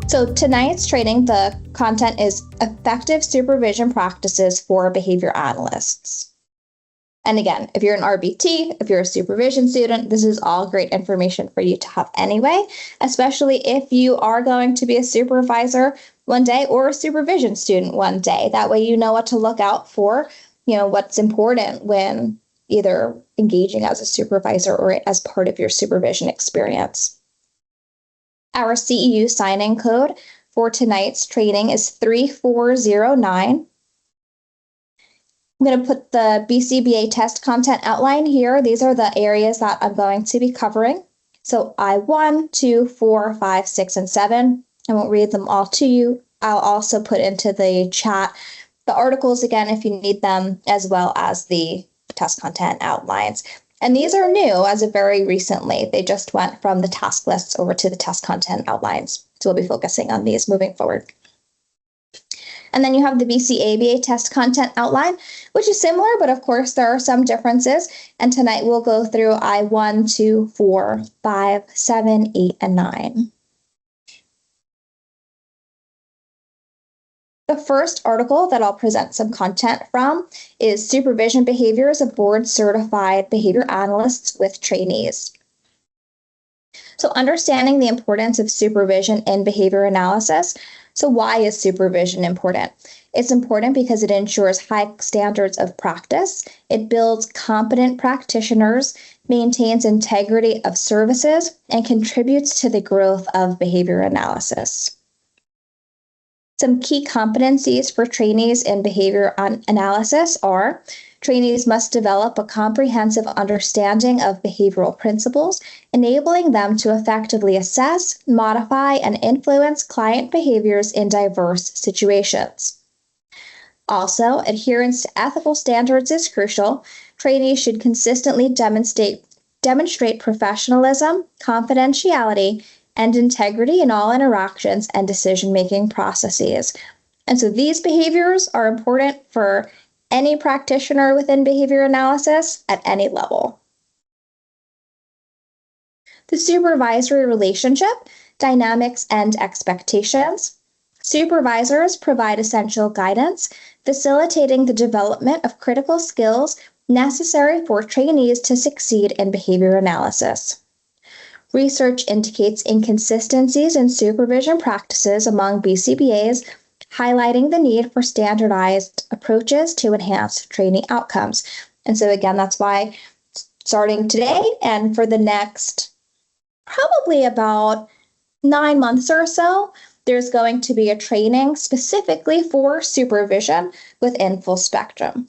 So tonight's training, the content is Effective Supervision Practices for Behavior Analysts. And again, if you're an RBT, if you're a supervision student, this is all great information for you to have anyway, especially if you are going to be a supervisor one day or a supervision student one day. That way you know what to look out for, what's important when either engaging as a supervisor or as part of your supervision experience. Our CEU sign-in code for tonight's training is 3409. I'm going to put the BCBA test content outline here. These are the areas that I'm going to be covering. So I1, 2, 4, 5, 6, and 7. I won't read them all to you. I'll also put into the chat the articles again if you need them, as well as the test content outlines. And these are new as of very recently. They just went from the task lists over to the test content outlines. So we'll be focusing on these moving forward. And then you have the BCBA test content outline, which is similar, but of course there are some differences. And tonight we'll go through I1, 2, 4, 5, 7, 8, and 9. The first article that I'll present some content from is Supervision Behaviors of Board-Certified Behavior Analysts with Trainees. So understanding the importance of supervision in behavior analysis. So why is supervision important? It's important because it ensures high standards of practice, it builds competent practitioners, maintains integrity of services, and contributes to the growth of behavior analysis. Some key competencies for trainees in behavior analysis are: trainees must develop a comprehensive understanding of behavioral principles, enabling them to effectively assess, modify, and influence client behaviors in diverse situations. Also, adherence to ethical standards is crucial. Trainees should consistently demonstrate professionalism, confidentiality, and integrity in all interactions and decision-making processes. And so these behaviors are important for any practitioner within behavior analysis at any level. The supervisory relationship, dynamics, and expectations. Supervisors provide essential guidance, facilitating the development of critical skills necessary for trainees to succeed in behavior analysis. Research indicates inconsistencies in supervision practices among BCBAs, highlighting the need for standardized approaches to enhance trainee outcomes. And so again, that's why starting today and for the next probably about 9 months or so, there's going to be a training specifically for supervision within full spectrum.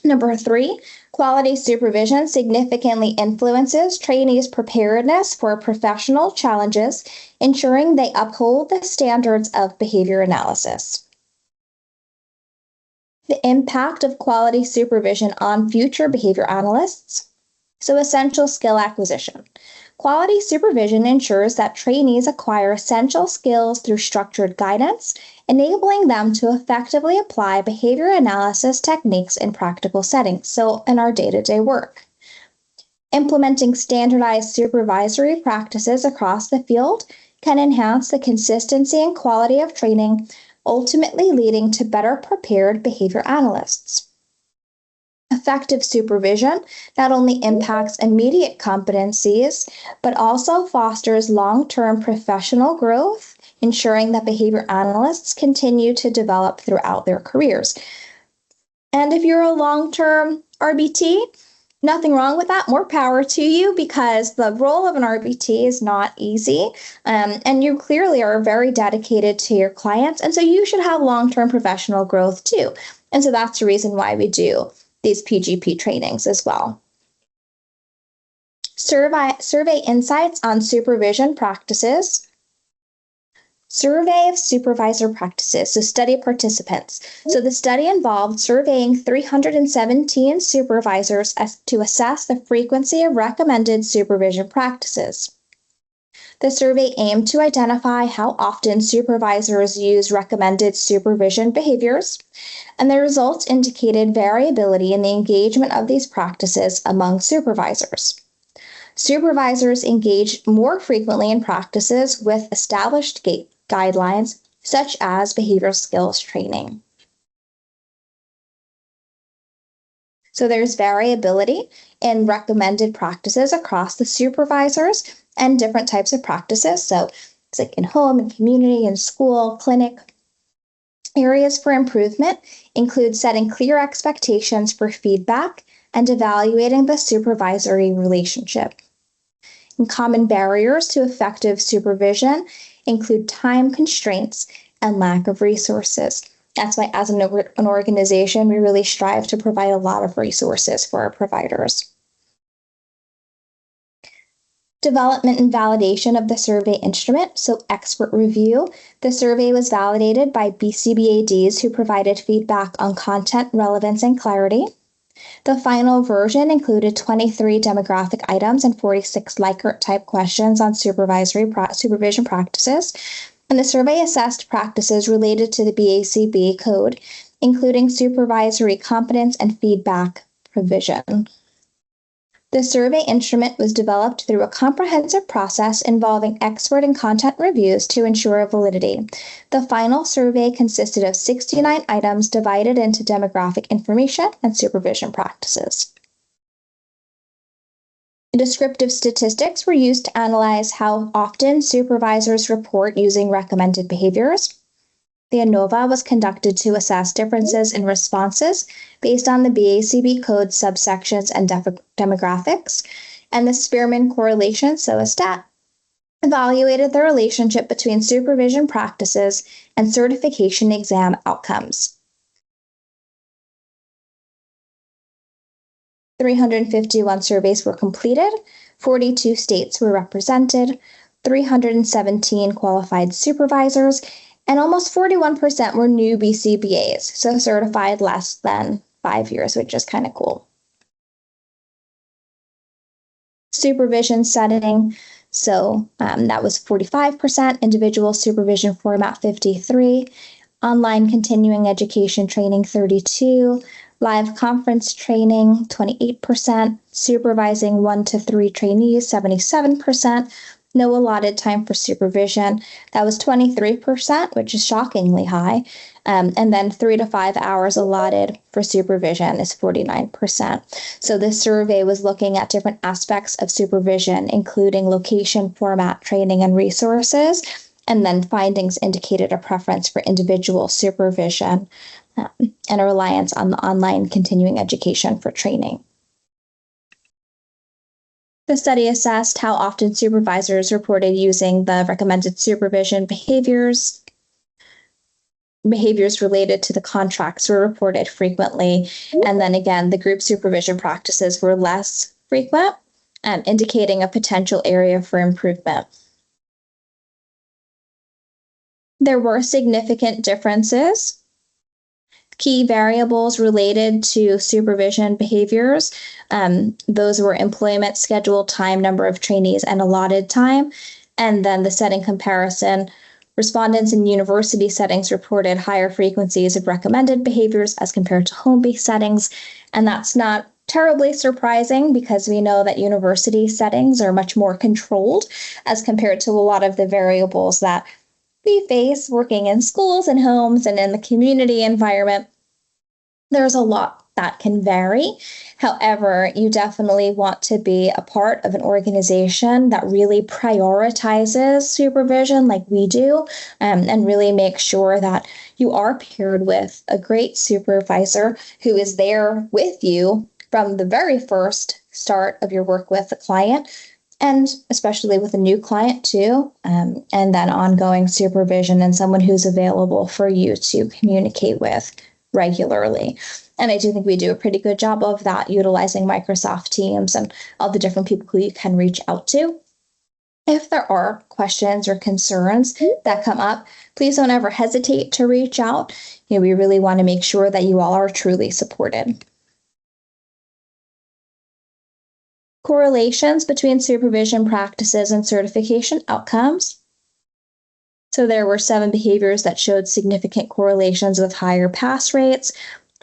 Number 3, quality supervision significantly influences trainees' preparedness for professional challenges, ensuring they uphold the standards of behavior analysis. The impact of quality supervision on future behavior analysts. So essential skill acquisition. Quality supervision ensures that trainees acquire essential skills through structured guidance, enabling them to effectively apply behavior analysis techniques in practical settings, so in our day-to-day work. Implementing standardized supervisory practices across the field can enhance the consistency and quality of training, ultimately leading to better prepared behavior analysts. Effective supervision not only impacts immediate competencies, but also fosters long-term professional growth, ensuring that behavior analysts continue to develop throughout their careers. And if you're a long-term RBT, nothing wrong with that. More power to you, because the role of an RBT is not easy. And you clearly are very dedicated to your clients. And so you should have long-term professional growth too. And so that's the reason why we do these PGP trainings as well. Survey insights on supervision practices. Survey of supervisor practices, so study participants. So the study involved surveying 317 supervisors to assess the frequency of recommended supervision practices. The survey aimed to identify how often supervisors use recommended supervision behaviors, and the results indicated variability in the engagement of these practices among supervisors. Supervisors engaged more frequently in practices with established guidelines, such as behavioral skills training. So there's variability in recommended practices across the supervisors and different types of practices. So it's like in home and community and school, clinic. Areas for improvement include setting clear expectations for feedback and evaluating the supervisory relationship. And common barriers to effective supervision include time constraints and lack of resources. That's why, as an organization, we really strive to provide a lot of resources for our providers. Development and validation of the survey instrument, so expert review. The survey was validated by BCBA-Ds who provided feedback on content, relevance, and clarity. The final version included 23 demographic items and 46 Likert-type questions on supervision practices. And the survey assessed practices related to the BACB code, including supervisory competence and feedback provision. The survey instrument was developed through a comprehensive process involving expert and content reviews to ensure validity. The final survey consisted of 69 items divided into demographic information and supervision practices. Descriptive statistics were used to analyze how often supervisors report using recommended behaviors. The ANOVA was conducted to assess differences in responses based on the BACB code subsections and demographics, and the Spearman correlation, so a STAT, evaluated the relationship between supervision practices and certification exam outcomes. 351 surveys were completed, 42 states were represented, 317 qualified supervisors, and almost 41% were new BCBAs, so certified less than 5 years, which is kind of cool. Supervision setting, so that was 45%, individual supervision format 53%, online continuing education training 32%, live conference training 28%, supervising 1 to 3 trainees 77%, no allotted time for supervision, that was 23%, which is shockingly high, and then 3 to 5 hours allotted for supervision is 49%. So this survey was looking at different aspects of supervision, including location, format, training, and resources, and then findings indicated a preference for individual supervision and a reliance on the online continuing education for training. The study assessed how often supervisors reported using the recommended supervision behaviors. Behaviors related to the contracts were reported frequently, and then again, the group supervision practices were less frequent, indicating a potential area for improvement. There were significant differences. Key variables related to supervision behaviors, those were employment schedule, time, number of trainees, and allotted time. And then the setting comparison, respondents in university settings reported higher frequencies of recommended behaviors as compared to home-based settings. And that's not terribly surprising because we know that university settings are much more controlled as compared to a lot of the variables that we face working in schools and homes and in the community environment. There's a lot that can vary. However, you definitely want to be a part of an organization that really prioritizes supervision like we do, and really make sure that you are paired with a great supervisor who is there with you from the very first start of your work with the client, and especially with a new client too, and then ongoing supervision and someone who's available for you to communicate with regularly. And I do think we do a pretty good job of that, utilizing Microsoft Teams and all the different people who you can reach out to. If there are questions or concerns that come up, please don't ever hesitate to reach out. We really want to make sure that you all are truly supported. Correlations between supervision practices and certification outcomes. So there were 7 behaviors that showed significant correlations with higher pass rates.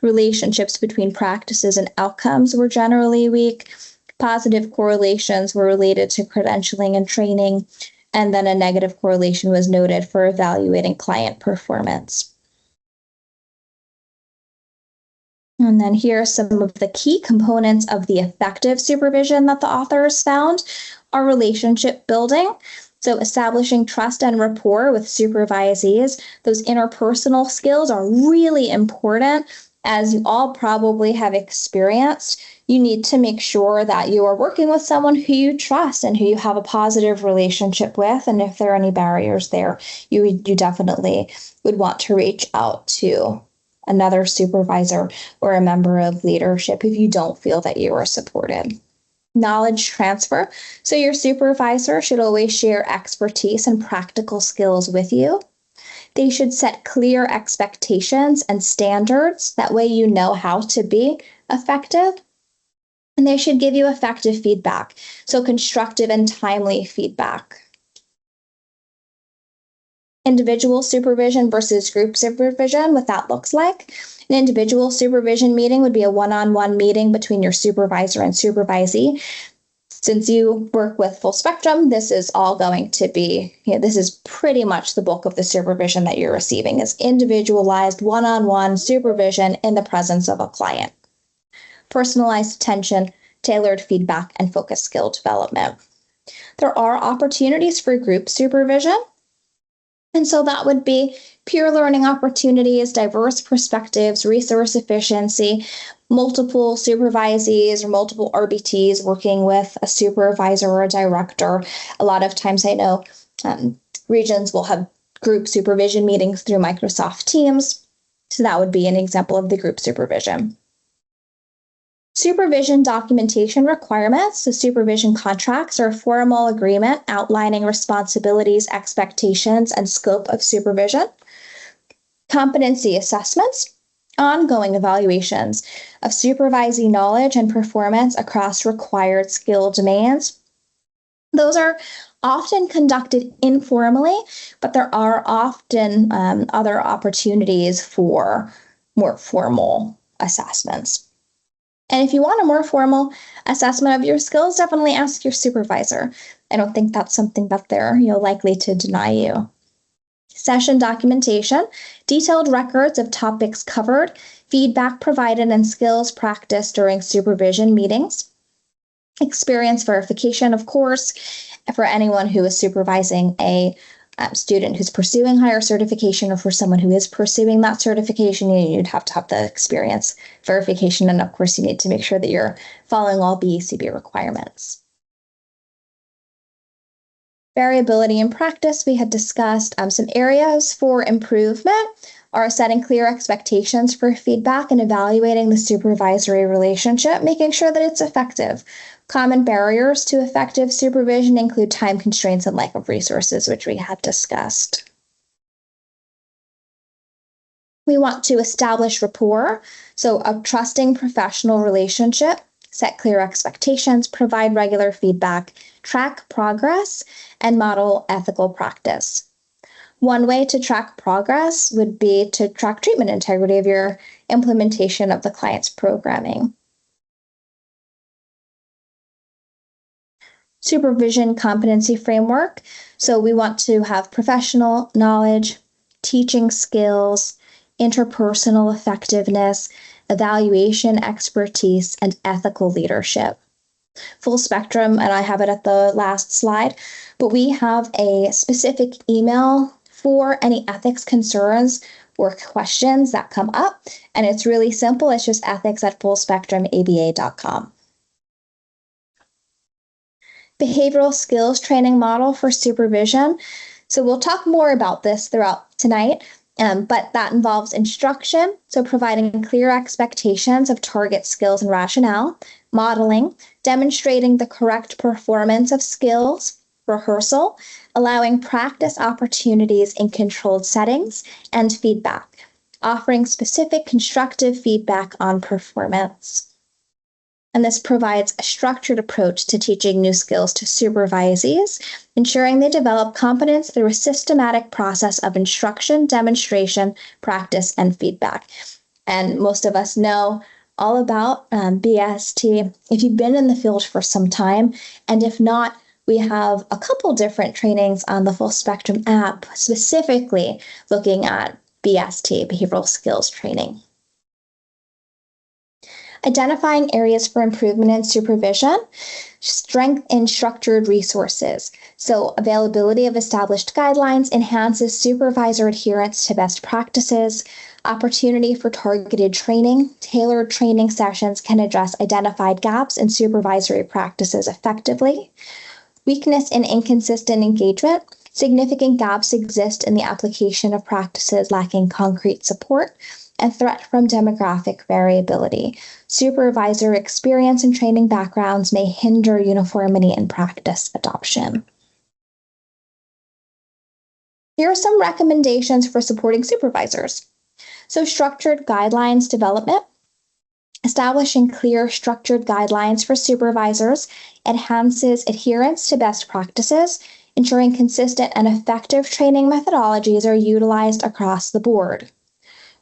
Relationships between practices and outcomes were generally weak. Positive correlations were related to credentialing and training. And then a negative correlation was noted for evaluating client performance. And then here are some of the key components of the effective supervision that the authors found are relationship building. So establishing trust and rapport with supervisees. Those interpersonal skills are really important. As you all probably have experienced, you need to make sure that you are working with someone who you trust and who you have a positive relationship with. And if there are any barriers there, you definitely would want to reach out to another supervisor or a member of leadership if you don't feel that you are supported. Knowledge transfer. So your supervisor should always share expertise and practical skills with you. They should set clear expectations and standards. That way you know how to be effective. And they should give you effective feedback. So constructive and timely feedback. Individual supervision versus group supervision, what that looks like. An individual supervision meeting would be a one-on-one meeting between your supervisor and supervisee. Since you work with full spectrum, this is all going to be, this is pretty much the bulk of the supervision that you're receiving is individualized one-on-one supervision in the presence of a client. Personalized attention, tailored feedback, and focused skill development. There are opportunities for group supervision. And so that would be peer learning opportunities, diverse perspectives, resource efficiency, multiple supervisees or multiple RBTs working with a supervisor or a director. A lot of times I know regions will have group supervision meetings through Microsoft Teams. So that would be an example of the group supervision. Supervision documentation requirements. So supervision contracts are a formal agreement outlining responsibilities, expectations, and scope of supervision. Competency assessments, ongoing evaluations of supervisee knowledge and performance across required skill domains. Those are often conducted informally, but there are often other opportunities for more formal assessments. And if you want a more formal assessment of your skills, definitely ask your supervisor. I don't think that's something that they're likely to deny you. Session documentation, detailed records of topics covered, feedback provided, and skills practiced during supervision meetings. Experience verification, of course, for anyone who is supervising a student who's pursuing higher certification, or for someone who is pursuing that certification, you'd have to have the experience verification. And of course, you need to make sure that you're following all BCB requirements. Variability in practice, we had discussed some areas for improvement are setting clear expectations for feedback and evaluating the supervisory relationship, making sure that it's effective. Common barriers to effective supervision include time constraints and lack of resources, which we had discussed. We want to establish rapport, so a trusting professional relationship, set clear expectations, provide regular feedback, track progress, and model ethical practice. One way to track progress would be to track treatment integrity of your implementation of the client's programming. Supervision competency framework. So we want to have professional knowledge, teaching skills, interpersonal effectiveness, evaluation expertise, and ethical leadership. Full spectrum, and I have it at the last slide, but we have a specific email for any ethics concerns or questions that come up, and it's really simple. It's just ethics@fullspectrumaba.com. Behavioral skills training model for supervision. So we'll talk more about this throughout tonight, but that involves instruction, so providing clear expectations of target skills and rationale, modeling, demonstrating the correct performance of skills, rehearsal, allowing practice opportunities in controlled settings, and feedback, offering specific constructive feedback on performance. And this provides a structured approach to teaching new skills to supervisees, ensuring they develop competence through a systematic process of instruction, demonstration, practice, and feedback. And most of us know all about BST if you've been in the field for some time, and if not, we have a couple different trainings on the Full Spectrum app, specifically looking at BST, behavioral skills training. Identifying areas for improvement in supervision, strength in structured resources. So availability of established guidelines enhances supervisor adherence to best practices. Opportunity for targeted training. Tailored training sessions can address identified gaps in supervisory practices effectively. Weakness in inconsistent engagement. Significant gaps exist in the application of practices lacking concrete support, and threat from demographic variability. Supervisor experience and training backgrounds may hinder uniformity in practice adoption. Here are some recommendations for supporting supervisors. So structured guidelines development. Establishing clear structured guidelines for supervisors enhances adherence to best practices, ensuring consistent and effective training methodologies are utilized across the board.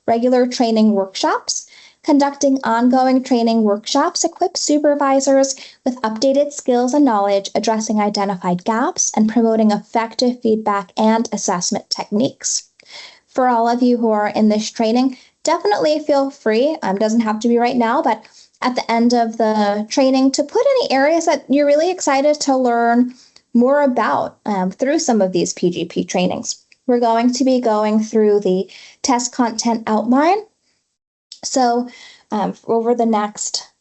Regular training workshops. Conducting ongoing training workshops equips supervisors with updated skills and knowledge, addressing identified gaps and promoting effective feedback and assessment techniques. For all of you who are in this training, definitely feel free, doesn't have to be right now, but at the end of the training to put any areas that you're really excited to learn more about through some of these PGP trainings. We're going to be going through the test content outline. So over the next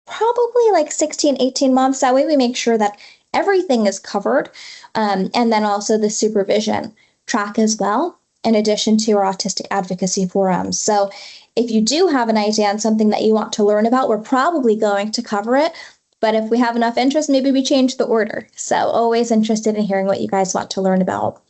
probably like 16, 18 months, that way we make sure that everything is covered. And then also the supervision track as well, in addition to our autistic advocacy forums. So if you do have an idea on something that you want to learn about, we're probably going to cover it. But if we have enough interest, maybe we change the order. So always interested in hearing what you guys want to learn about.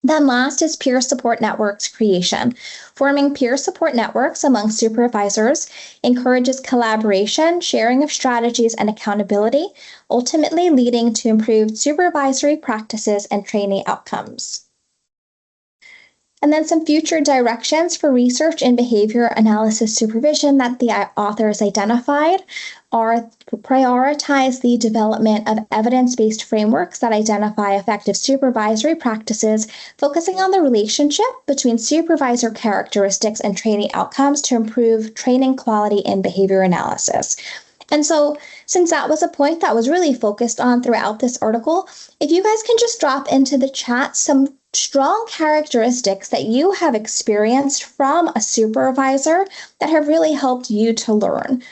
Then last is peer support networks creation. Forming peer support networks among supervisors encourages collaboration, sharing of strategies, and accountability, ultimately leading to improved supervisory practices and training outcomes. And then some future directions for research in behavior analysis supervision that the authors identified are to prioritize the development of evidence-based frameworks that identify effective supervisory practices, focusing on the relationship between supervisor characteristics and training outcomes to improve training quality in behavior analysis. And so since that was a point that was really focused on throughout this article, if you guys can just drop into the chat some strong characteristics that you have experienced from a supervisor that have really helped you to learn.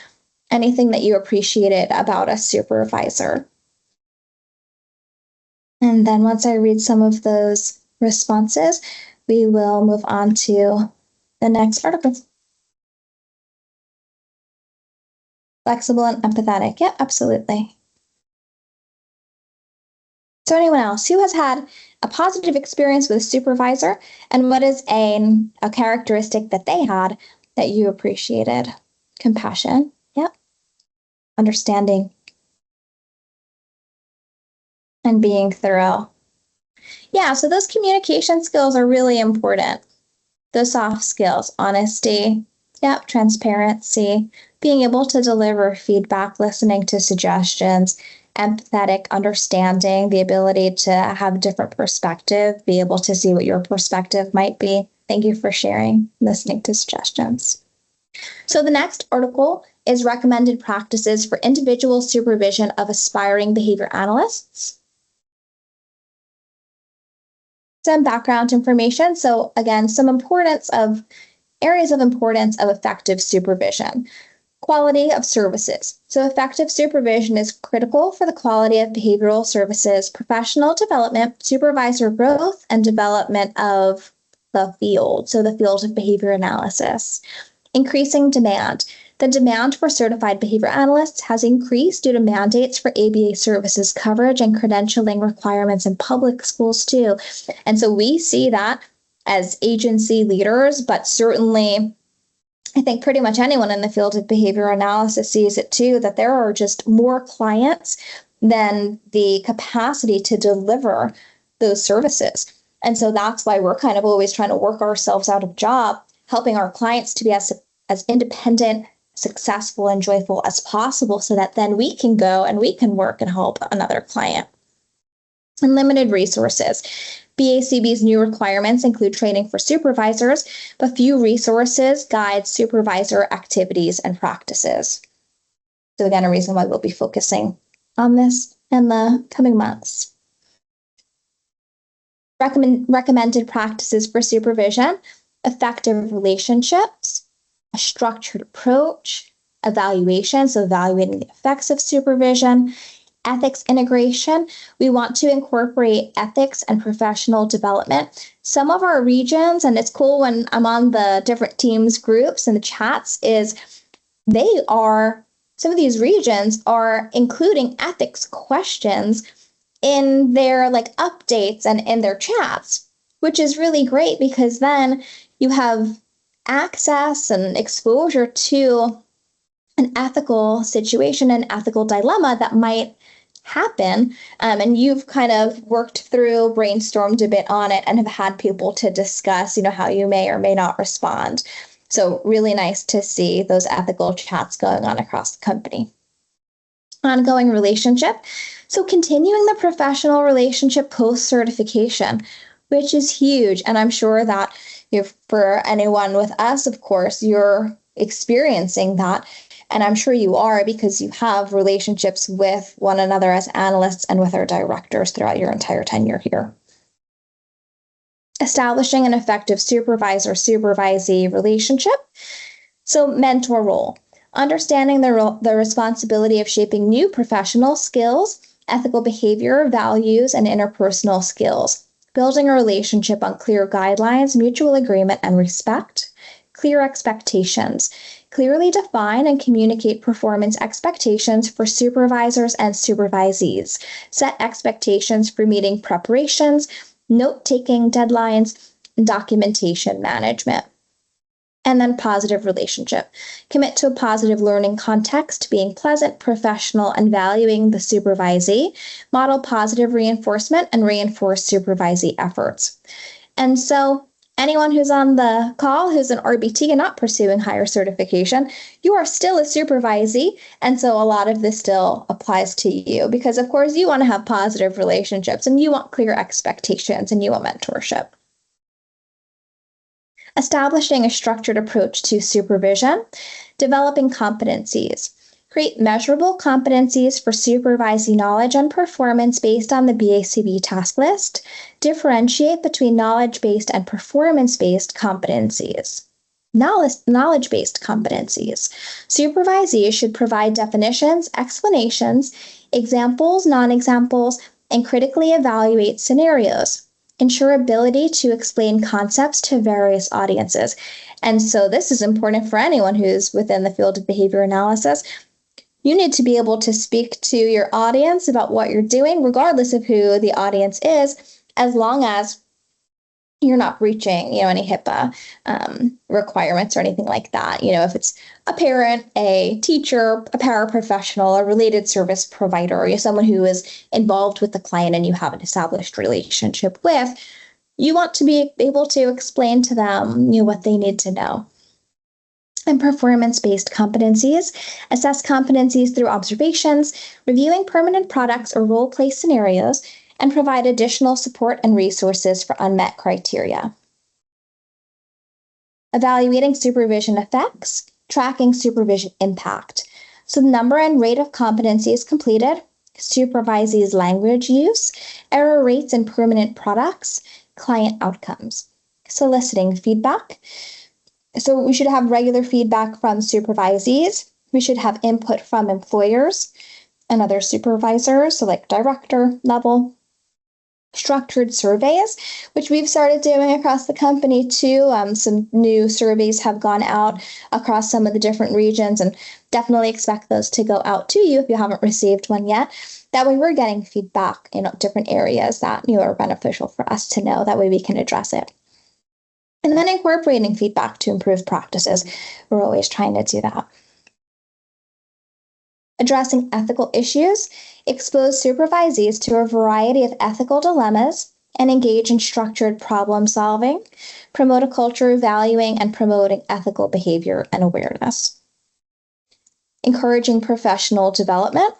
Anything that you appreciated about a supervisor. And then once I read some of those responses, we will move on to the next article. Flexible and empathetic. Yeah, absolutely. So anyone else who has had a positive experience with a supervisor, and what is a characteristic that they had that you appreciated? Compassion. Yep. Understanding. And being thorough. Yeah, so those communication skills are really important. The soft skills, honesty, yep, transparency, being able to deliver feedback, listening to suggestions, empathetic understanding, the ability to have a different perspective, be able to see what your perspective might be. Thank you for sharing, listening to suggestions. So the next article is recommended practices for individual supervision of aspiring behavior analysts. Some background information. So again, some areas of importance of effective supervision. Quality of services. So effective supervision is critical for the quality of behavioral services, professional development, supervisor growth, and development of the field. So the field of behavior analysis. Increasing demand. The demand for certified behavior analysts has increased due to mandates for ABA services coverage and credentialing requirements in public schools too. And so we see that as agency leaders, but certainly I think pretty much anyone in the field of behavior analysis sees it too, that there are just more clients than the capacity to deliver those services. And so that's why we're kind of always trying to work ourselves out of job, helping our clients to be as independent, successful, and joyful as possible so that then we can go and we can work and help another client. and limited resources. BACB's new requirements include training for supervisors, but few resources guide supervisor activities and practices. So again, a reason why we'll be focusing on this in the coming months. Recommended practices for supervision: effective relationships, a structured approach, evaluation, so evaluating the effects of supervision, ethics integration. We want to incorporate ethics and professional development. Some of our regions, and it's cool when I'm on the different teams groups and the chats, is some of these regions are including ethics questions in their updates and in their chats, which is really great because then you have access and exposure to an ethical situation, an ethical dilemma that might happen, and you've kind of worked through, brainstormed a bit on it, and have had people to discuss, how you may or may not respond. So really nice to see those ethical chats going on across the company. Ongoing relationship. So continuing the professional relationship post-certification, which is huge. And I'm sure that for anyone with us, of course, you're experiencing that. And I'm sure you are, because you have relationships with one another as analysts and with our directors throughout your entire tenure here. Establishing an effective supervisor-supervisee relationship. So mentor role. Understanding the responsibility of shaping new professional skills, ethical behavior, values, and interpersonal skills. Building a relationship on clear guidelines, mutual agreement, and respect. Clear expectations. Clearly define and communicate performance expectations for supervisors and supervisees. Set expectations for meeting preparations, note-taking, deadlines, and documentation management. And then positive relationship. Commit to a positive learning context, being pleasant, professional, and valuing the supervisee. Model positive reinforcement and reinforce supervisee efforts. And so anyone who's on the call who's an RBT and not pursuing higher certification, you are still a supervisee. And so a lot of this still applies to you because, of course, you want to have positive relationships and you want clear expectations and you want mentorship. Establishing a structured approach to supervision. Developing competencies. Create measurable competencies for supervisee knowledge and performance based on the BACB task list. Differentiate between knowledge-based and performance-based competencies. Knowledge-based competencies. Supervisees should provide definitions, explanations, examples, non-examples, and critically evaluate scenarios. Ensure ability to explain concepts to various audiences. And so this is important for anyone who's within the field of behavior analysis. You need to be able to speak to your audience about what you're doing, regardless of who the audience is, as long as you're not breaching, any HIPAA requirements or anything like that. If it's a parent, a teacher, a paraprofessional, a related service provider, or you're someone who is involved with the client and you have an established relationship with, you want to be able to explain to them, what they need to know. And performance-based competencies. Assess competencies through observations, reviewing permanent products or role-play scenarios, and provide additional support and resources for unmet criteria. Evaluating supervision effects, tracking supervision impact. So the number and rate of competencies completed, supervisees' language use, error rates in permanent products, client outcomes. Soliciting feedback. So we should have regular feedback from supervisees. We should have input from employers and other supervisors, so like director level. Structured surveys, which we've started doing across the company too. Some new surveys have gone out across some of the different regions, and definitely expect those to go out to you if you haven't received one yet. That way we're getting feedback in different areas that are beneficial for us to know. That way we can address it. And then incorporating feedback to improve practices. We're always trying to do that. Addressing ethical issues, expose supervisees to a variety of ethical dilemmas, and engage in structured problem solving, promote a culture of valuing and promoting ethical behavior and awareness. Encouraging professional development,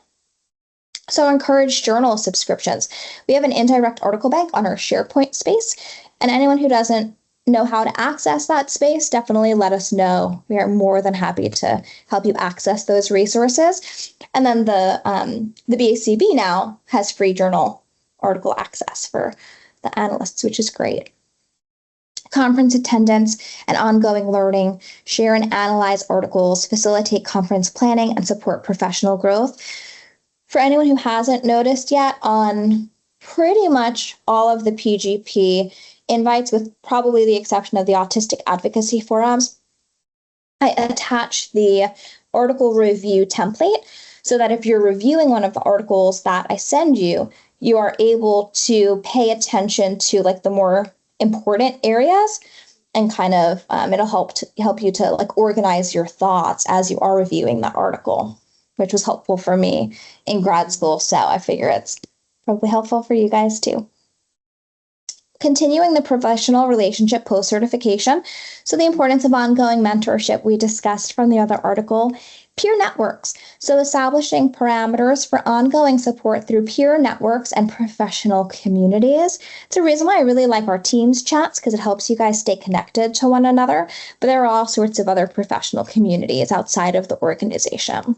So encourage journal subscriptions. We have an indirect article bank on our SharePoint space, and anyone who doesn't know how to access that space, definitely let us know. We are more than happy to help you access those resources. And then the BACB now has free journal article access for the analysts, which is great. Conference attendance and ongoing learning, share and analyze articles, facilitate conference planning, and support professional growth. For anyone who hasn't noticed yet, on pretty much all of the PGP invites, with probably the exception of the autistic advocacy forums, I attach the article review template so that if you're reviewing one of the articles that I send you, you are able to pay attention to like the more important areas, and kind of it'll help you to like organize your thoughts as you are reviewing that article, which was helpful for me in grad school. So I figure it's probably helpful for you guys too. Continuing the professional relationship post-certification. So the importance of ongoing mentorship we discussed from the other article. Peer networks. So establishing parameters for ongoing support through peer networks and professional communities. It's a reason why I really like our Teams chats, because it helps you guys stay connected to one another. But there are all sorts of other professional communities outside of the organization.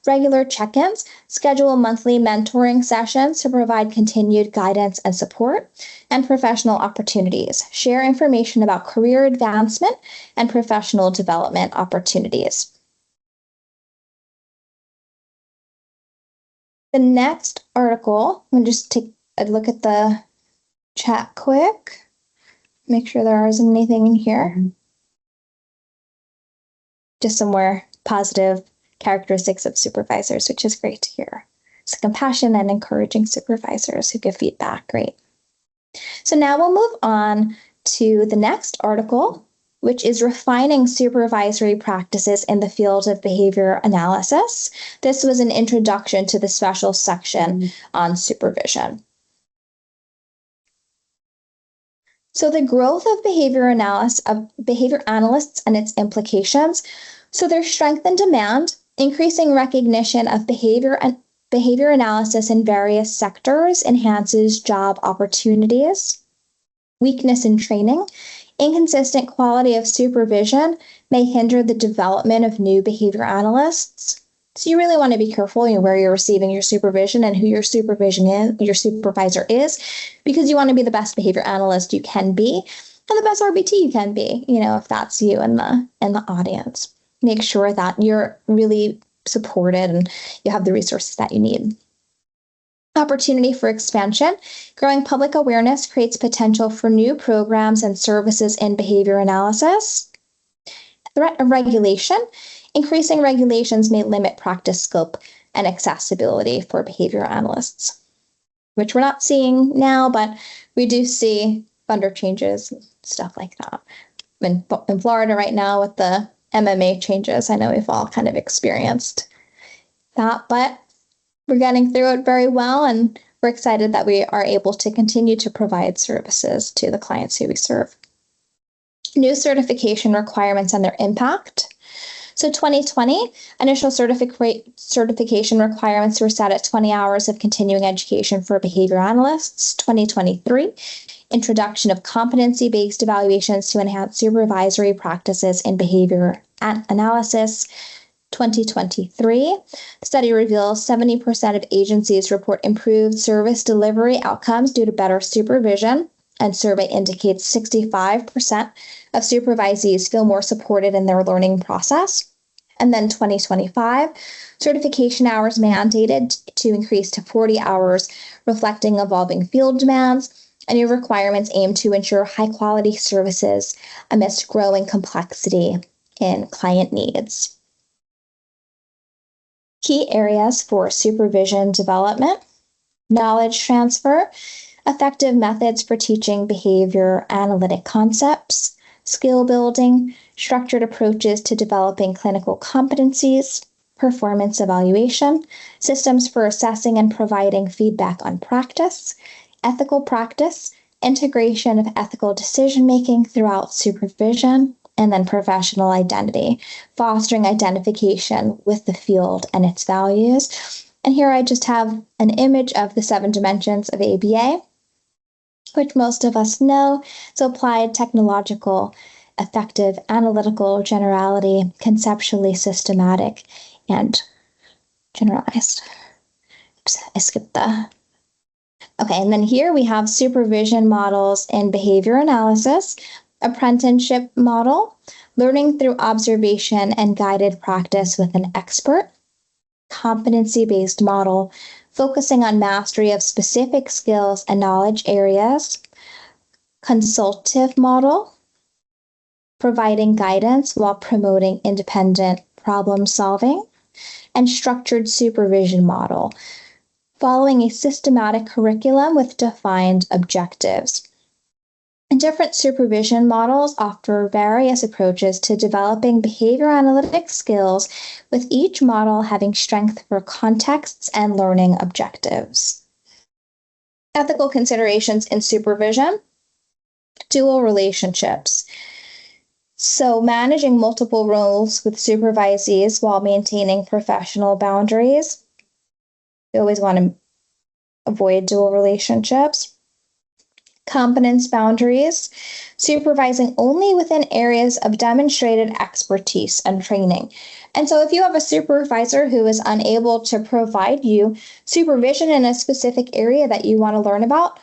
Regular check-ins, schedule monthly mentoring sessions to provide continued guidance and support, and professional opportunities. Share information about career advancement and professional development opportunities. The next article, I'm going to just take a look at the chat quick, make sure there isn't anything in here. Just some more positive characteristics of supervisors, which is great to hear. So compassion and encouraging supervisors who give feedback, great. So now we'll move on to the next article, which is refining supervisory practices in the field of behavior analysis. This was an introduction to the special section on supervision. So the growth of behavior analysts and its implications. So there's strength and demand, increasing recognition of behavior analysis in various sectors enhances job opportunities. Weakness in training. Inconsistent quality of supervision may hinder the development of new behavior analysts. So you really want to be careful where you're receiving your supervision and who your supervisor is, because you want to be the best behavior analyst you can be and the best RBT you can be, if that's you in the audience. Make sure that you're really supported and you have the resources that you need. Opportunity for expansion. Growing public awareness creates potential for new programs and services in behavior analysis. Threat of regulation. Increasing regulations may limit practice scope and accessibility for behavior analysts, which we're not seeing now, but we do see funder changes and stuff like that. In Florida right now with the MMA changes, I know we've all kind of experienced that, but we're getting through it very well, and we're excited that we are able to continue to provide services to the clients who we serve. New certification requirements and their impact. So 2020, initial certification requirements were set at 20 hours of continuing education for behavior analysts. 2023, introduction of competency-based evaluations to enhance supervisory practices in behavior analysis. 2023, the study reveals 70% of agencies report improved service delivery outcomes due to better supervision, and survey indicates 65% of supervisees feel more supported in their learning process. And then 2025, certification hours mandated to increase to 40 hours, reflecting evolving field demands. And new requirements aim to ensure high-quality services amidst growing complexity in client needs. Key areas for supervision development: knowledge transfer, effective methods for teaching behavior analytic concepts, skill building, structured approaches to developing clinical competencies, performance evaluation, systems for assessing and providing feedback on practice, ethical practice, integration of ethical decision-making throughout supervision, and then professional identity, fostering identification with the field and its values. And here I just have an image of the 7 dimensions of ABA, which most of us know. So applied, technological, effective, analytical, generality, conceptually systematic, and generalized. Oops, I skipped the. Okay, and then here we have supervision models in behavior analysis, apprenticeship model, learning through observation and guided practice with an expert, competency-based model, focusing on mastery of specific skills and knowledge areas, consultative model, providing guidance while promoting independent problem solving, and structured supervision model, following a systematic curriculum with defined objectives. And different supervision models offer various approaches to developing behavior analytic skills, with each model having strength for contexts and learning objectives. Ethical considerations in supervision, dual relationships. So managing multiple roles with supervisees while maintaining professional boundaries. We always want to avoid dual relationships. Competence boundaries, supervising only within areas of demonstrated expertise and training. And so if you have a supervisor who is unable to provide you supervision in a specific area that you want to learn about,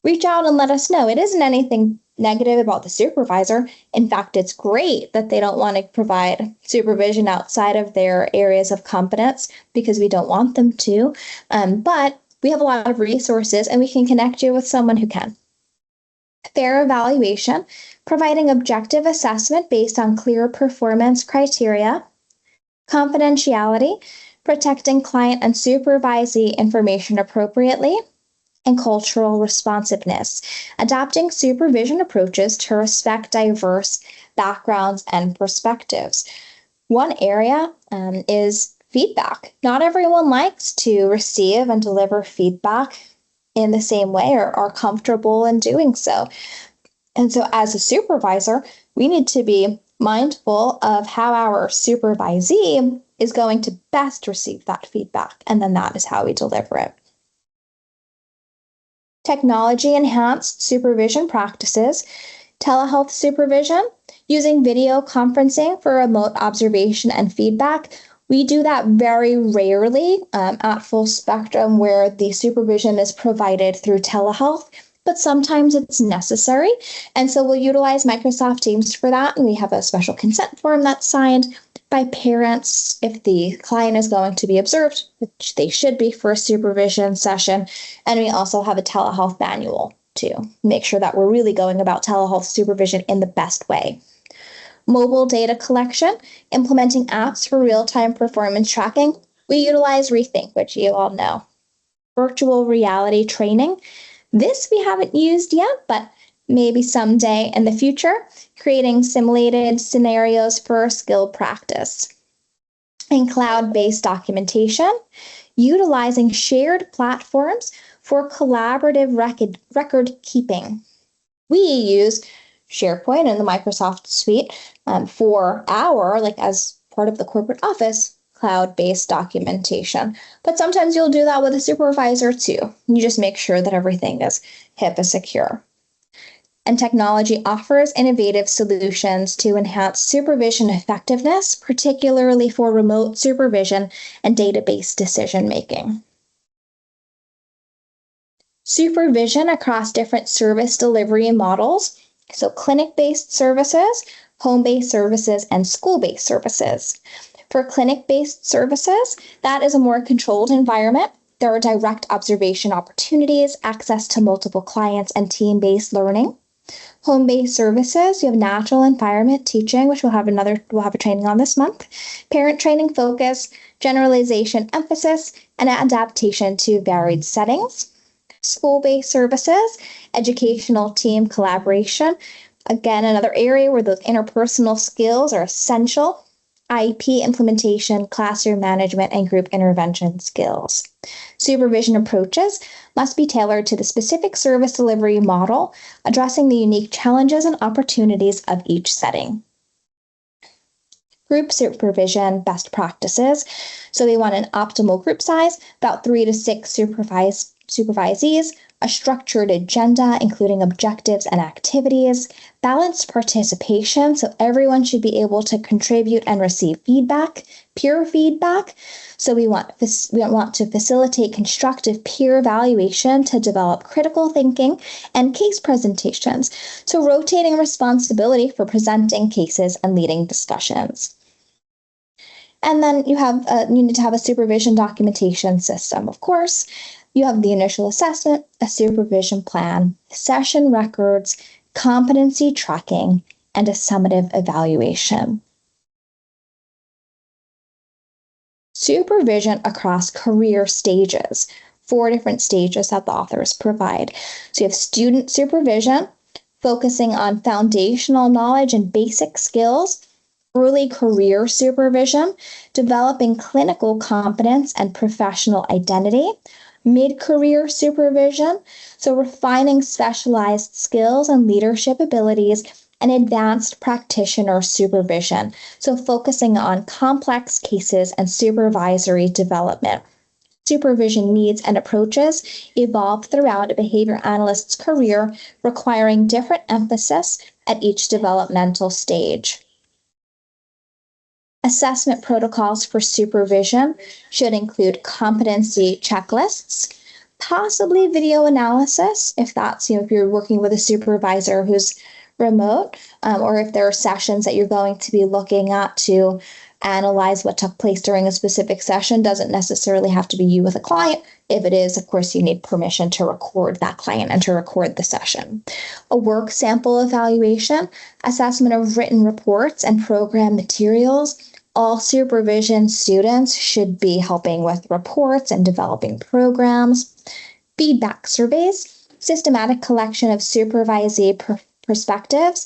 reach out and let us know. It isn't anything negative about the supervisor. In fact, it's great that they don't want to provide supervision outside of their areas of competence because we don't want them to. But we have a lot of resources and we can connect you with someone who can. Fair evaluation, providing objective assessment based on clear performance criteria. Confidentiality, protecting client and supervisee information appropriately. And cultural responsiveness, adapting supervision approaches to respect diverse backgrounds and perspectives. One area is feedback. Not everyone likes to receive and deliver feedback in the same way or are comfortable in doing so. And so as a supervisor, we need to be mindful of how our supervisee is going to best receive that feedback, and then that is how we deliver it. Technology-enhanced supervision practices, telehealth supervision, using video conferencing for remote observation and feedback. We do that very rarely at Full Spectrum where the supervision is provided through telehealth, but sometimes it's necessary. And so we'll utilize Microsoft Teams for that, and we have a special consent form that's signed by parents if the client is going to be observed, which they should be for a supervision session. And we also have a telehealth manual to make sure that we're really going about telehealth supervision in the best way. Mobile data collection, implementing apps for real-time performance tracking. We utilize Rethink, which you all know. Virtual reality training. This we haven't used yet, but maybe someday in the future, creating simulated scenarios for skill practice. And cloud-based documentation, utilizing shared platforms for collaborative record keeping. We use SharePoint and the Microsoft suite for as part of the corporate office, cloud-based documentation. But sometimes you'll do that with a supervisor too. You just make sure that everything is HIPAA secure. And technology offers innovative solutions to enhance supervision effectiveness, particularly for remote supervision and database decision-making. Supervision across different service delivery models, so clinic-based services, home-based services, and school-based services. For clinic-based services, that is a more controlled environment. There are direct observation opportunities, access to multiple clients, and team-based learning. Home-based services, you have natural environment teaching, which we'll have a training on this month. Parent training focus, generalization emphasis, and adaptation to varied settings. School-based services, educational team collaboration. Again, another area where those interpersonal skills are essential. IEP implementation, classroom management, and group intervention skills. Supervision approaches must be tailored to the specific service delivery model, addressing the unique challenges and opportunities of each setting. Group supervision best practices. So we want an optimal group size, about 3 to 6 supervisees, a structured agenda, including objectives and activities, balanced participation, so everyone should be able to contribute and receive feedback, peer feedback. So we want to facilitate constructive peer evaluation to develop critical thinking and case presentations. So rotating responsibility for presenting cases and leading discussions. And then you need to have a supervision documentation system, of course. You have the initial assessment, a supervision plan, session records, competency tracking, and a summative evaluation. Supervision across career stages, 4 different stages that the authors provide. So you have student supervision, focusing on foundational knowledge and basic skills, early career supervision, developing clinical competence and professional identity, mid-career supervision, so refining specialized skills and leadership abilities, and advanced practitioner supervision, so focusing on complex cases and supervisory development. Supervision needs and approaches evolve throughout a behavior analyst's career, requiring different emphasis at each developmental stage. Assessment protocols for supervision should include competency checklists, possibly video analysis, if that's, if you're working with a supervisor who's remote, or if there are sessions that you're going to be looking at to analyze what took place during a specific session. Doesn't necessarily have to be you with a client. If it is, of course, you need permission to record that client and to record the session. A work sample evaluation, assessment of written reports and program materials. All supervision students should be helping with reports and developing programs. Feedback surveys, systematic collection of supervisee perspectives,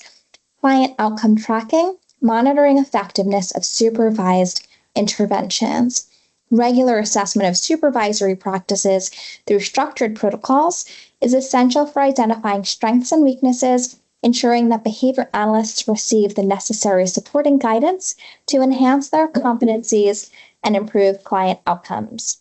client outcome tracking, monitoring effectiveness of supervised interventions. Regular assessment of supervisory practices through structured protocols is essential for identifying strengths and weaknesses, ensuring that behavior analysts receive the necessary support and guidance to enhance their competencies and improve client outcomes.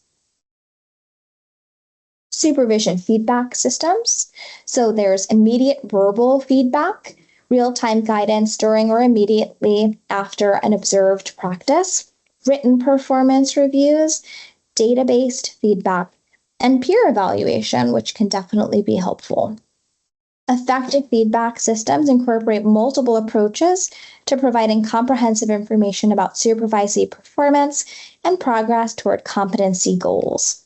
Supervision feedback systems. So there's immediate verbal feedback, real-time guidance during or immediately after an observed practice, written performance reviews, data-based feedback, and peer evaluation, which can definitely be helpful. Effective feedback systems incorporate multiple approaches to providing comprehensive information about supervisee performance and progress toward competency goals.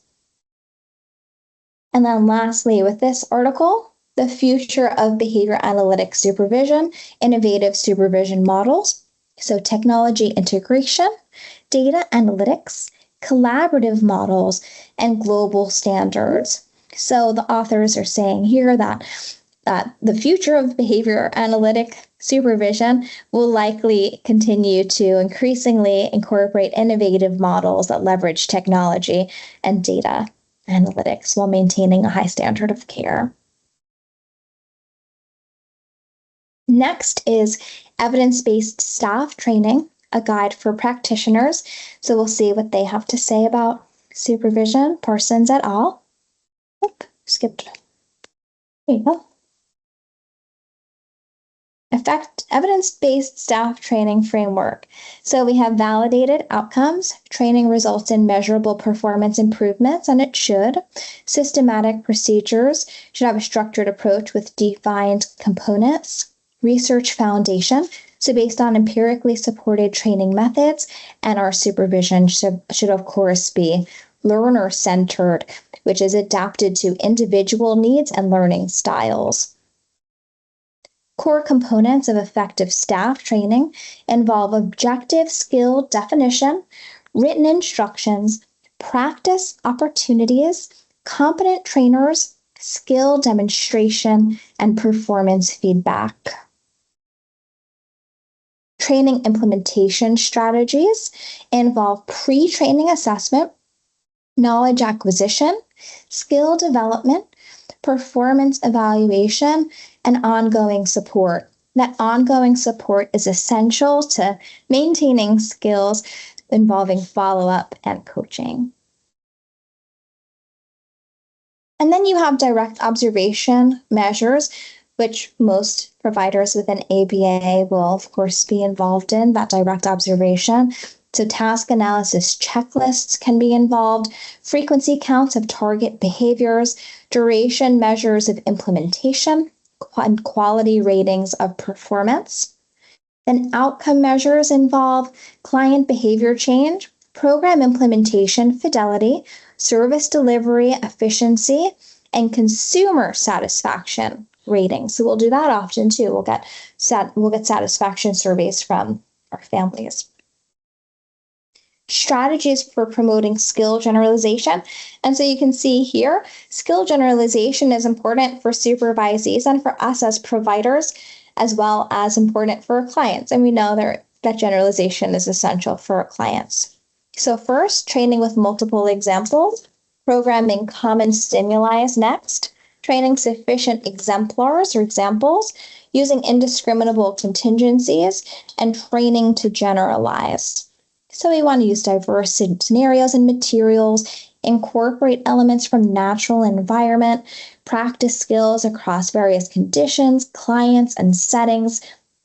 And then lastly, with this article, the future of behavior analytic supervision, innovative supervision models, so technology integration, data analytics, collaborative models, and global standards. So the authors are saying here that the future of behavior analytic supervision will likely continue to increasingly incorporate innovative models that leverage technology and data analytics while maintaining a high standard of care. Next is evidence-based staff training, a guide for practitioners. So we'll see what they have to say about supervision. Parsons et al. Skipped. There you go. Evidence-based staff training framework. So we have validated outcomes. Training results in measurable performance improvements, and it should. Systematic procedures should have a structured approach with defined components. Research foundation. So based on empirically supported training methods, and our supervision should of course be learner-centered, which is adapted to individual needs and learning styles. Core components of effective staff training involve objective skill definition, written instructions, practice opportunities, competent trainers, skill demonstration, and performance feedback. Training implementation strategies involve pre-training assessment, knowledge acquisition, skill development, performance evaluation, and ongoing support. that ongoing support is essential to maintaining skills involving follow-up and coaching. And then you have direct observation measures, which most providers within ABA will, of course, be involved in, that direct observation. So task analysis checklists can be involved, frequency counts of target behaviors, duration measures of implementation, and quality ratings of performance. Then outcome measures involve client behavior change, program implementation fidelity, service delivery efficiency, and consumer satisfaction ratings. So we'll do that often too. We'll get satisfaction surveys from our families. Strategies for promoting skill generalization. And so you can see here, skill generalization is important for supervisees and for us as providers, as well as important for our clients. And we know that generalization is essential for our clients. So first, training with multiple examples. Programming common stimuli is next. Training sufficient exemplars or examples. Using indiscriminable contingencies. And training to generalize. So we want to use diverse scenarios and materials, incorporate elements from natural environment, practice skills across various conditions, clients, and settings,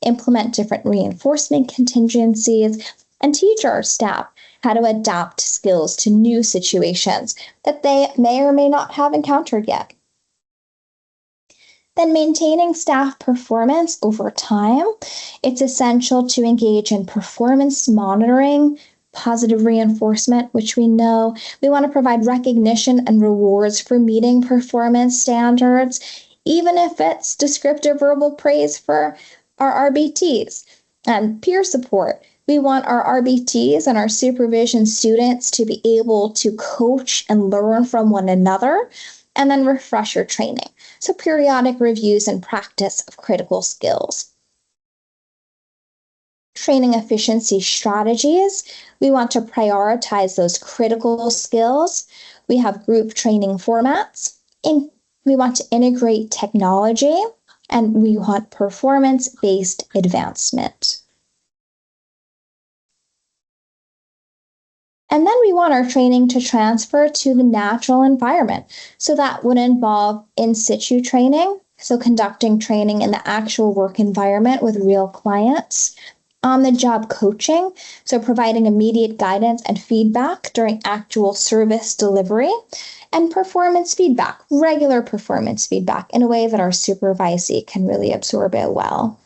implement different reinforcement contingencies, and teach our staff how to adapt skills to new situations that they may or may not have encountered yet. Then maintaining staff performance over time. It's essential to engage in performance monitoring, positive reinforcement, which we know we want to provide recognition and rewards for meeting performance standards, even if it's descriptive verbal praise for our RBTs. And peer support. We want our RBTs and our supervision students to be able to coach and learn from one another, and then refresher training. So periodic reviews and practice of critical skills. Training efficiency strategies. We want to prioritize those critical skills. We have group training formats. We want to integrate technology, and we want performance-based advancement. And then we want our training to transfer to the natural environment. So that would involve in situ training, so conducting training in the actual work environment with real clients. On-the-job coaching, so providing immediate guidance and feedback during actual service delivery. And performance feedback, regular performance feedback in a way that our supervisee can really absorb it well.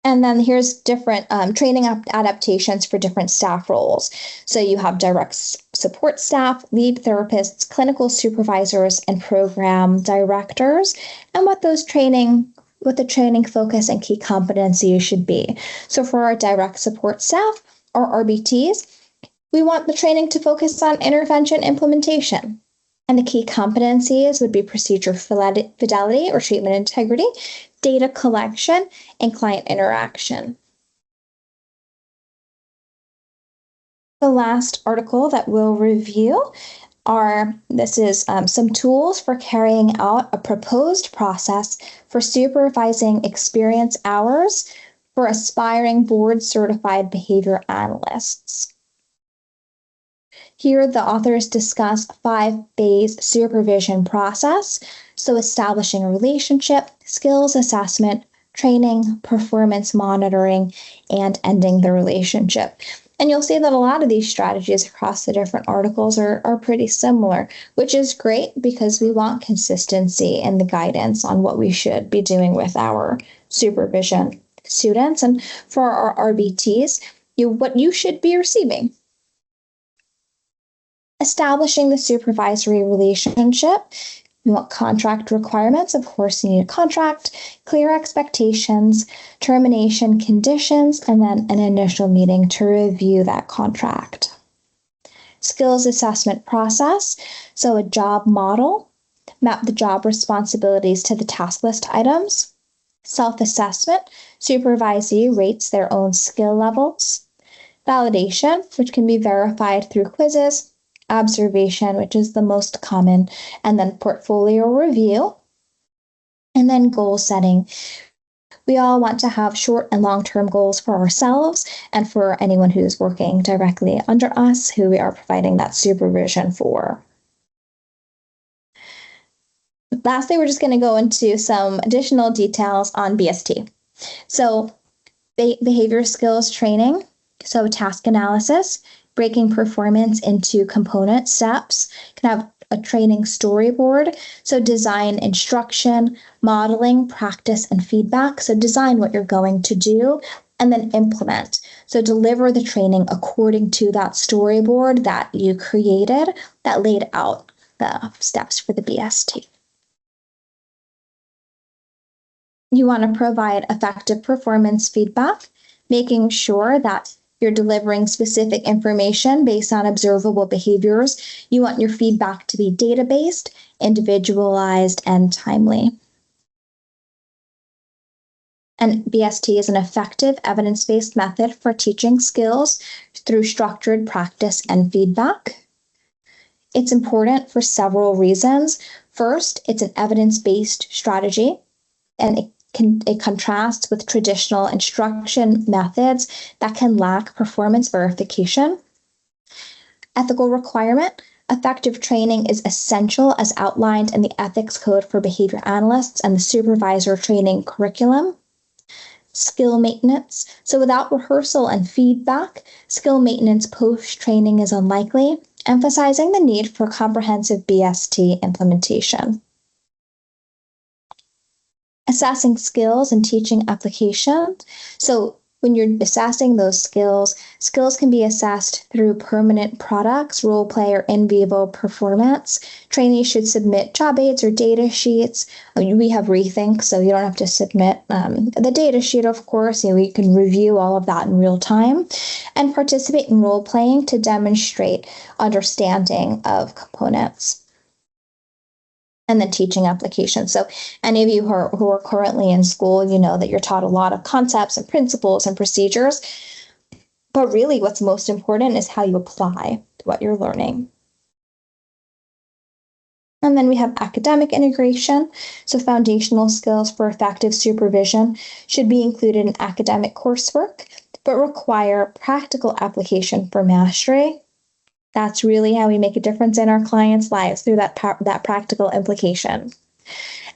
And then here's different training adaptations for different staff roles. So you have direct support staff, lead therapists, clinical supervisors, and program directors, and what the training focus and key competencies should be. So for our direct support staff, or RBTs, we want the training to focus on intervention implementation. And the key competencies would be procedure fidelity or treatment integrity, data collection, and client interaction. The last article that we'll review this is some tools for carrying out a proposed process for supervising experience hours for aspiring board-certified behavior analysts. Here, the authors discuss 5-phase supervision process, so establishing a relationship, skills assessment, training, performance monitoring, and ending the relationship. And you'll see that a lot of these strategies across the different articles are pretty similar, which is great because we want consistency in the guidance on what we should be doing with our supervision students. And for our RBTs, what you should be receiving. Establishing the supervisory relationship. We want contract requirements. Of course, you need a contract, clear expectations, termination conditions, and then an initial meeting to review that contract. Skills assessment process. So a job model. Map the job responsibilities to the task list items. Self-assessment. Supervisee rates their own skill levels. Validation, which can be verified through quizzes. Observation, which is the most common, and then portfolio review. And then goal setting. We all want to have short and long-term goals for ourselves and for anyone who's working directly under us, who we are providing that supervision for. Lastly, we're just going to go into some additional details on BST. So behavior skills training, so task analysis, breaking performance into component steps, can have a training storyboard, so design instruction, modeling, practice, and feedback. So design what you're going to do and then implement. So deliver the training according to that storyboard that you created that laid out the steps for the BST. You want to provide effective performance feedback, making sure that you're delivering specific information based on observable behaviors. You want your feedback to be data-based, individualized, and timely. And BST is an effective evidence-based method for teaching skills through structured practice and feedback. It's important for several reasons. First, it's an evidence-based strategy, and it contrasts with traditional instruction methods that can lack performance verification. Ethical requirement. Effective training is essential as outlined in the Ethics Code for Behavior Analysts and the Supervisor Training Curriculum. Skill maintenance. So without rehearsal and feedback, skill maintenance post-training is unlikely, emphasizing the need for comprehensive BST implementation. Assessing skills and teaching application. So when you're assessing those skills can be assessed through permanent products, role play, or in vivo performance. Trainees should submit job aids or data sheets. We have Rethink, so you don't have to submit the data sheet, of course. You can review all of that in real time and participate in role playing to demonstrate understanding of components. And then teaching application. So any of you who are currently in school, you know that you're taught a lot of concepts and principles and procedures, but really what's most important is how you apply what you're learning. And then we have academic integration. So foundational skills for effective supervision should be included in academic coursework, but require practical application for mastery. That's really how we make a difference in our clients' lives, through that practical implication.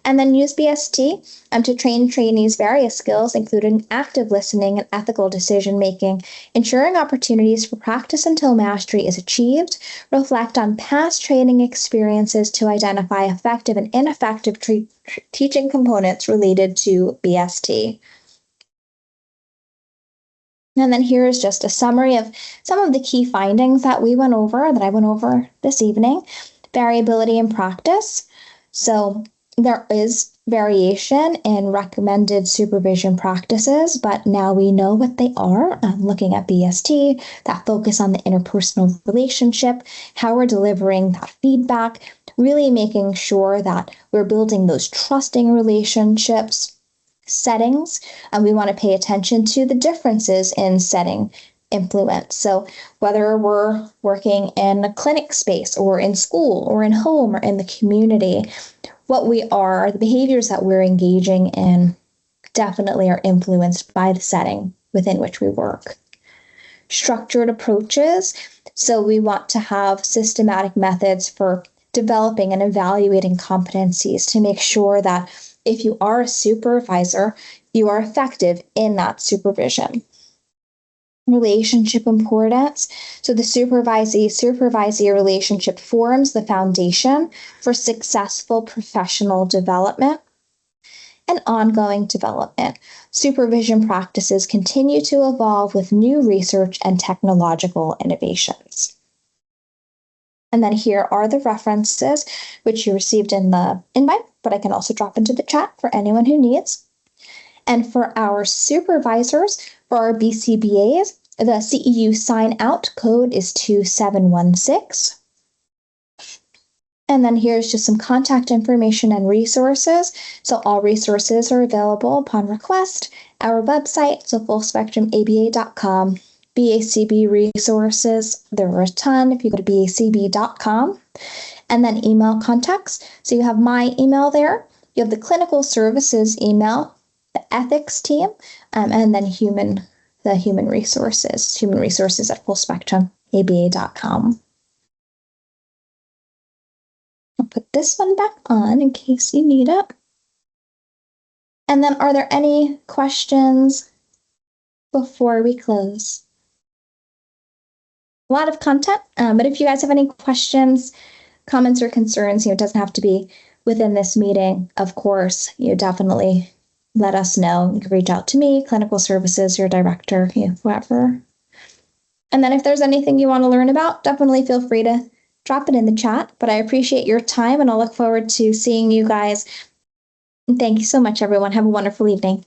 And then use BST to train trainees various skills, including active listening and ethical decision-making, ensuring opportunities for practice until mastery is achieved, reflect on past training experiences to identify effective and ineffective teaching components related to BST. And then here is just a summary of some of the key findings that I went over this evening. Variability in practice. So there is variation in recommended supervision practices, but now we know what they are. Looking at BST, that focus on the interpersonal relationship, how we're delivering that feedback, really making sure that we're building those trusting relationships. Settings, and we want to pay attention to the differences in setting influence. So whether we're working in a clinic space or in school or in home or in the community, the behaviors that we're engaging in definitely are influenced by the setting within which we work. Structured approaches. So we want to have systematic methods for developing and evaluating competencies to make sure that if you are a supervisor, you are effective in that supervision. Relationship importance. So the supervisee relationship forms the foundation for successful professional development and ongoing development. Supervision practices continue to evolve with new research and technological innovations. And then here are the references which you received in the invite, but I can also drop into the chat for anyone who needs. And for our supervisors, for our BCBAs, the CEU sign-out code is 2716. And then here's just some contact information and resources. So all resources are available upon request. Our website, so fullspectrumaba.com. BACB resources, there are a ton if you go to bacb.com. And then email contacts. So you have my email there, You have the clinical services email, the ethics team, and then the human resources at fullspectrumaba.com. I'll put this one back on in case you need it. And then are there any questions before we close? A lot of content, but if you guys have any questions, comments, or concerns, it doesn't have to be within this meeting, of course, definitely let us know. You can reach out to me, clinical services, your director, whoever. And then if there's anything you want to learn about, definitely feel free to drop it in the chat. But I appreciate your time, and I'll look forward to seeing you guys. And thank you so much, everyone. Have a wonderful evening.